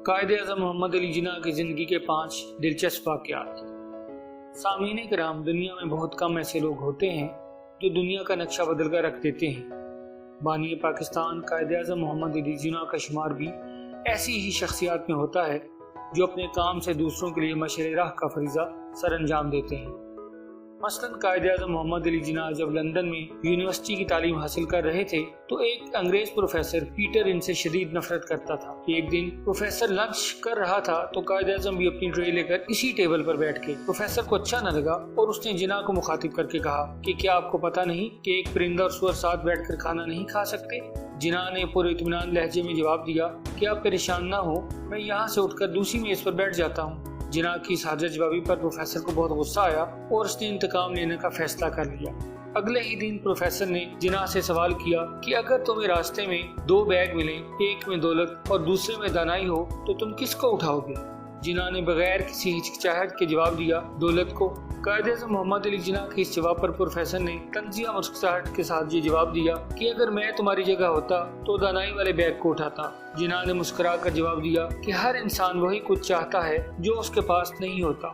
कायद-ए-आज़म मोहम्मद अली जिन्ना की ज़िंदगी के 5 दिलचस्प वाक़यात। सामीन किराम, दुनिया में बहुत कम ऐसे लोग होते हैं जो दुनिया का नक्शा बदल कर रख देते हैं। बानी पाकिस्तान कायद-ए-आज़म मोहम्मद अली जिन्ना का शुमार भी ऐसी ही शख्सियात में होता है जो अपने काम से दूसरों के लिए मशरे राह का फरीज़ा सर अंजाम देते हैं। मसलन कायद-ए-आज़म मोहम्मद अली जिन्ना जब लंदन में यूनिवर्सिटी की तालीम हासिल कर रहे थे तो एक अंग्रेज प्रोफेसर पीटर इनसे शदीद नफरत करता था। एक दिन प्रोफेसर लंच कर रहा था तो कायद-ए-आज़म भी अपनी ट्रे लेकर इसी टेबल पर बैठ के प्रोफेसर को अच्छा न लगा और उसने जिन्ना को मुखातिब करके कहा कि क्या आपको पता नहीं कि एक परिंदा और सूअर साथ बैठकर खाना नहीं खा सकते। जिन्ना ने पूरे इत्मीनान लहजे में जवाब दिया कि आप परेशान ना हो, मैं यहाँ से उठकर दूसरी मेज पर बैठ जाता हूँ। जिन्ना की साजिश जवाबी पर प्रोफेसर को बहुत गुस्सा आया और उसने इंतकाम लेने का फैसला कर लिया। अगले ही दिन प्रोफेसर ने जिन्ना से सवाल किया कि अगर तुम्हें रास्ते में 2 बैग मिले, एक में दौलत और दूसरे में दानाई हो, तो तुम किसको उठाओगे? जिन्ना ने बगैर किसी हिचकिचाहट के जवाब दिया, दौलत को। कायद-ए-आज़म मोहम्मद अली जिन्ना के इस जवाब पर प्रोफेसर ने तंजिया मुस्कुराहट के साथ ये जवाब दिया कि अगर मैं तुम्हारी जगह होता तो दानाई वाले बैग को उठाता। जिन्ना ने मुस्कुरा कर जवाब दिया कि हर इंसान वही कुछ चाहता है जो उसके पास नहीं होता।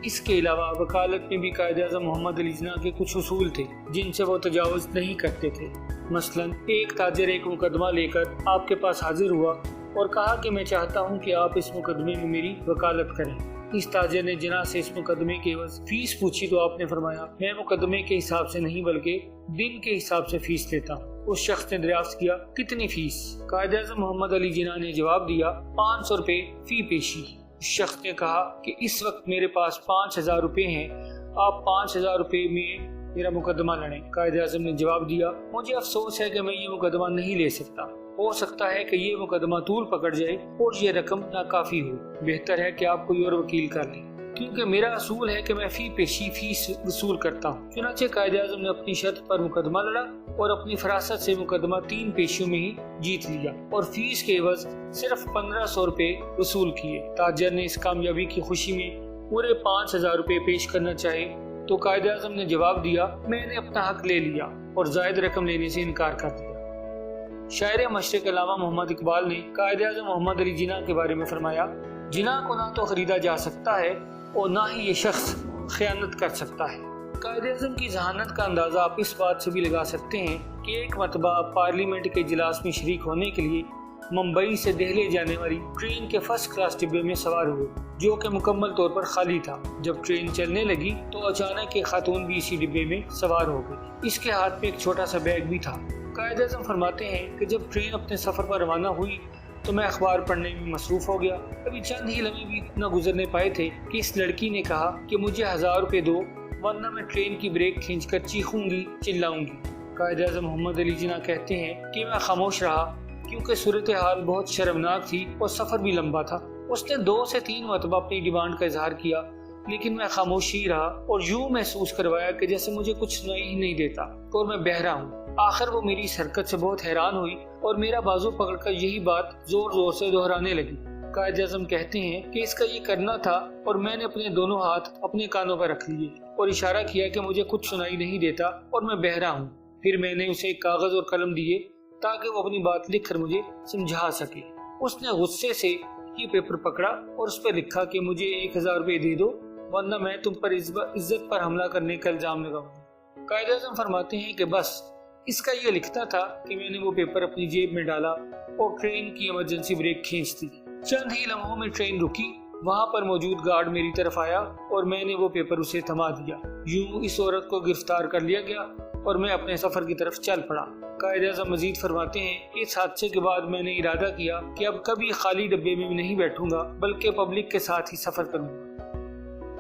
इसके अलावा वकालत में भी कायद-ए-आज़म मोहम्मद अली जिन्ना के कुछ उसूल थे जिनसे वो तजावुज़ नहीं करते थे। मसलन एक ताजिर एक मुकदमा लेकर आपके पास हाजिर हुआ और कहा कि मैं चाहता हूं कि आप इस मुकदमे में मेरी वकालत करें। इस ताजिर ने जिन्ना से इस मुकदमे के एवज़ फीस पूछी तो आपने फरमाया, मैं मुकदमे के हिसाब से नहीं बल्कि दिन के हिसाब से फीस लेता हूँ। उस शख्स ने दरियाफ्त किया, कितनी फीस? कायद-ए-आज़म मोहम्मद अली जिन्ना ने जवाब दिया, 500 रुपये फी पेशी। उस शख्स ने कहा कि इस वक्त मेरे पास 5000 रुपये हैं, आप 5000 रुपये में मेरा मुकदमा लड़ें। कायद-ए-आज़म ने जवाब दिया, मुझे अफसोस है कि मैं ये मुकदमा नहीं ले सकता। हो सकता है कि ये मुकदमा तूल पकड़ जाए और ये रकम नाकाफी हो। बेहतर है कि आप कोई और वकील कर लें, क्योंकि मेरा असूल है कि मैं फी पेशी फीस वसूल करता हूँ। चुनांचे कायद-ए-आज़म ने अपनी शर्त पर मुकदमा लड़ा और अपनी फरासत से मुकदमा 3 पेशियों में ही जीत लिया और फीस के एवज सिर्फ 1500 रुपये वसूल किए। ताजर ने इस कामयाबी की खुशी में पूरे 5000 रुपये पेश करना चाहे तो कायद-ए-आज़म ने जवाब दिया, मैंने अपना हक ले लिया और जायद रकम लेने से इनकार कर दिया। शायर मशरिक अल्लामा मोहम्मद इकबाल ने कायद-ए-आज़म मोहम्मद अली जिन्ना के बारे में फरमाया, जिन्ना को ना तो खरीदा जा सकता है और ना ही ये शख्स खयानत कर सकता है। कायद-ए-आज़म की जहानत का अंदाज़ा आप इस बात से भी लगा सकते हैं कि एक मरतबा पार्लियामेंट के इजलास में शरीक होने के लिए मुंबई से दिल्ली जाने वाली ट्रेन के फर्स्ट क्लास डिब्बे में सवार हुए जो कि मुकम्मल तौर पर खाली था। जब ट्रेन चलने लगी तो अचानक एक खातून भी इसी डिब्बे में सवार हो गई। इसके हाथ में एक छोटा सा बैग भी था। कायद-ए-आज़म फरमाते हैं कि जब ट्रेन अपने सफ़र पर रवाना हुई तो मैं अखबार पढ़ने में मसरूफ़ हो गया। अभी चंद ही लम्हे भी न गुजरने पाए थे कि इस लड़की ने कहा कि मुझे 1000 रुपये दो, वरना मैं ट्रेन की ब्रेक खींचकर चीखूंगी, चिल्लाऊंगी। कायद-ए-आज़म मोहम्मद अली जिन्ना कहते हैं कि मैं खामोश रहा क्योंकि सूरत हाल बहुत शर्मनाक थी और सफ़र भी लंबा था। उसने 2 से 3 मरतबा अपनी डिमांड का इजहार किया, लेकिन मैं खामोश ही रहा और यूं महसूस करवाया कि जैसे मुझे कुछ सुनाई ही नहीं देता और मैं बहरा हूँ। आखिर वो मेरी इस हरकत से बहुत हैरान हुई और मेरा बाजू पकड़कर यही बात जोर जोर से दोहराने लगी। कायद-ए-आज़म कहते हैं कि इसका ये करना था और मैंने अपने दोनों हाथ अपने कानों पर रख लिए और इशारा किया कि मुझे कुछ सुनाई नहीं देता और मैं बहरा हूँ। फिर मैंने उसे एक कागज और कलम दिए ताकि वो अपनी बात लिख कर मुझे समझा सके। उसने गुस्से से ये पेपर पकड़ा और उस पर लिखा कि मुझे 1000 रुपये दे दो, वरना मैं तुम पर इज्जत पर हमला करने का इल्जाम लगाऊंगा। कायद-ए-आज़म फरमाते हैं कि बस इसका ये लिखता था कि मैंने वो पेपर अपनी जेब में डाला और ट्रेन की इमरजेंसी ब्रेक खींच दी। चंद ही लम्हों में ट्रेन रुकी। वहाँ पर मौजूद गार्ड मेरी तरफ आया और मैंने वो पेपर उसे थमा दिया। यूं इस औरत को गिरफ्तार कर लिया गया और मैं अपने सफर की तरफ चल पड़ा। कायद-ए-आज़म मजीद फरमाते हैं, इस हादसे के बाद मैंने इरादा किया कि अब कभी खाली डब्बे में नहीं बैठूंगा बल्कि पब्लिक के साथ ही सफर करूंगा।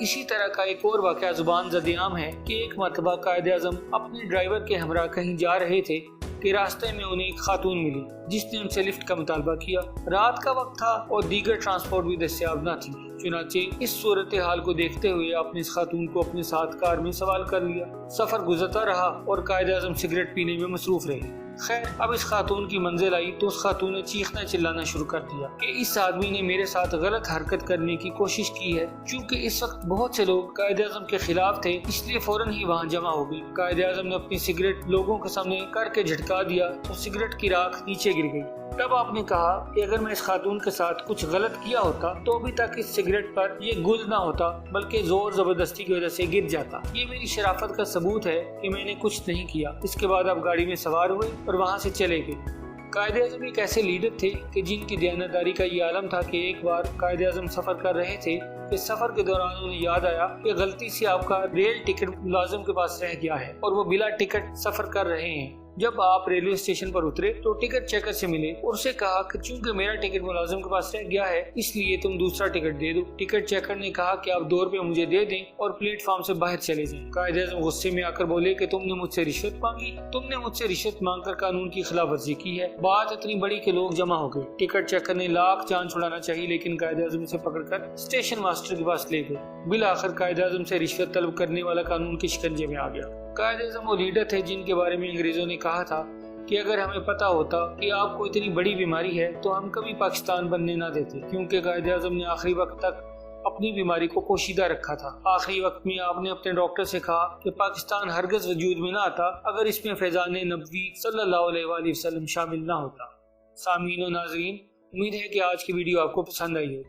इसी तरह का एक और वाक़या जुबान ज़द-ए-आम है कि एक मरतबा कायद-ए-आज़म अपने ड्राइवर के हमरा कहीं जा रहे थे कि रास्ते में उन्हें एक खातून मिली जिसने हमसे लिफ्ट का मुतालबा किया। रात का वक्त था और दीगर ट्रांसपोर्ट भी दस्तयाब न थी। चुनाचे इस सूरत हाल को देखते हुए आपने इस खातून को अपने साथ कार में सवाल कर लिया। सफर गुजरता रहा और कायदे आज़म सिगरेट पीने में मसरूफ रहे। खैर, अब इस खातून की मंजिल आई तो उस खातून ने चीखना चिल्लाना शुरू कर दिया कि इस आदमी ने मेरे साथ गलत हरकत करने की कोशिश की है। चूँकि इस वक्त बहुत से लोग कायदे आज़म के खिलाफ थे, इसलिए फौरन ही वहाँ जमा हो गई। कायदे आज़म ने अपनी सिगरेट लोगों के सामने करके झटका दिया तो सिगरेट की राख नीचे गिर गई। तब आपने कहा कि अगर मैं इस खातून के साथ कुछ गलत किया होता तो अभी तक इस सिगरेट पर ये गुल ना होता, बल्कि जोर जबरदस्ती की वजह से गिर जाता। ये मेरी शराफत का सबूत है कि मैंने कुछ नहीं किया। इसके बाद आप गाड़ी में सवार हुए और वहाँ से चले गए। कायदे आज़म एक ऐसे लीडर थे कि जिनकी दयानतदारी का ये आलम था कि एक बार कायदे आज़म सफर कर रहे थे। इस सफर के दौरान उन्हें याद आया कि गलती से आपका रेल टिकट मुलाजिम के पास रह गया है और वो बिला टिकट सफर कर रहे हैं। जब आप रेलवे स्टेशन पर उतरे तो टिकट चेकर से मिले और उससे कहा कि चूंकि मेरा टिकट मुलाजिम के पास रह गया है, इसलिए तुम दूसरा टिकट दे दो। टिकट चेकर ने कहा कि आप 2 रुपए मुझे दे दें और प्लेटफॉर्म से बाहर चले जाएं। कायदे आज़म गुस्से में आकर बोले कि तुमने मुझसे रिश्वत मांगी, तुमने मुझसे रिश्वत मांगकर कानून की खिलाफ वर्जी की है। बात इतनी बड़ी कि लोग जमा हो गए। टिकट चेकर ने लाख जान छुड़ाना चाहिए, लेकिन कायदे आज़म से पकड़कर स्टेशन मास्टर के पास ले गए। बिल आखिर कायदे आज़म से रिश्वत तलब करने वाला कानून के शिकंजे में आ गया। कायदे आज़म वो लीडर थे जिनके बारे में अंग्रेजों ने कहा था कि अगर हमें पता होता कि आपको इतनी बड़ी बीमारी है तो हम कभी पाकिस्तान बनने ना देते, क्योंकि कायदे आज़म ने आखिरी वक्त तक अपनी बीमारी को पोशीदा रखा था। आखिरी वक्त में आपने अपने डॉक्टर से कहा कि पाकिस्तान हरगिज़ वजूद में ना आता अगर इसमें फैज़ान नबवी सल्लल्लाहु अलैहि वसल्लम शामिल ना होता। सामीन और नाज़रीन, उम्मीद है कि आज की वीडियो आपको पसंद आई हो।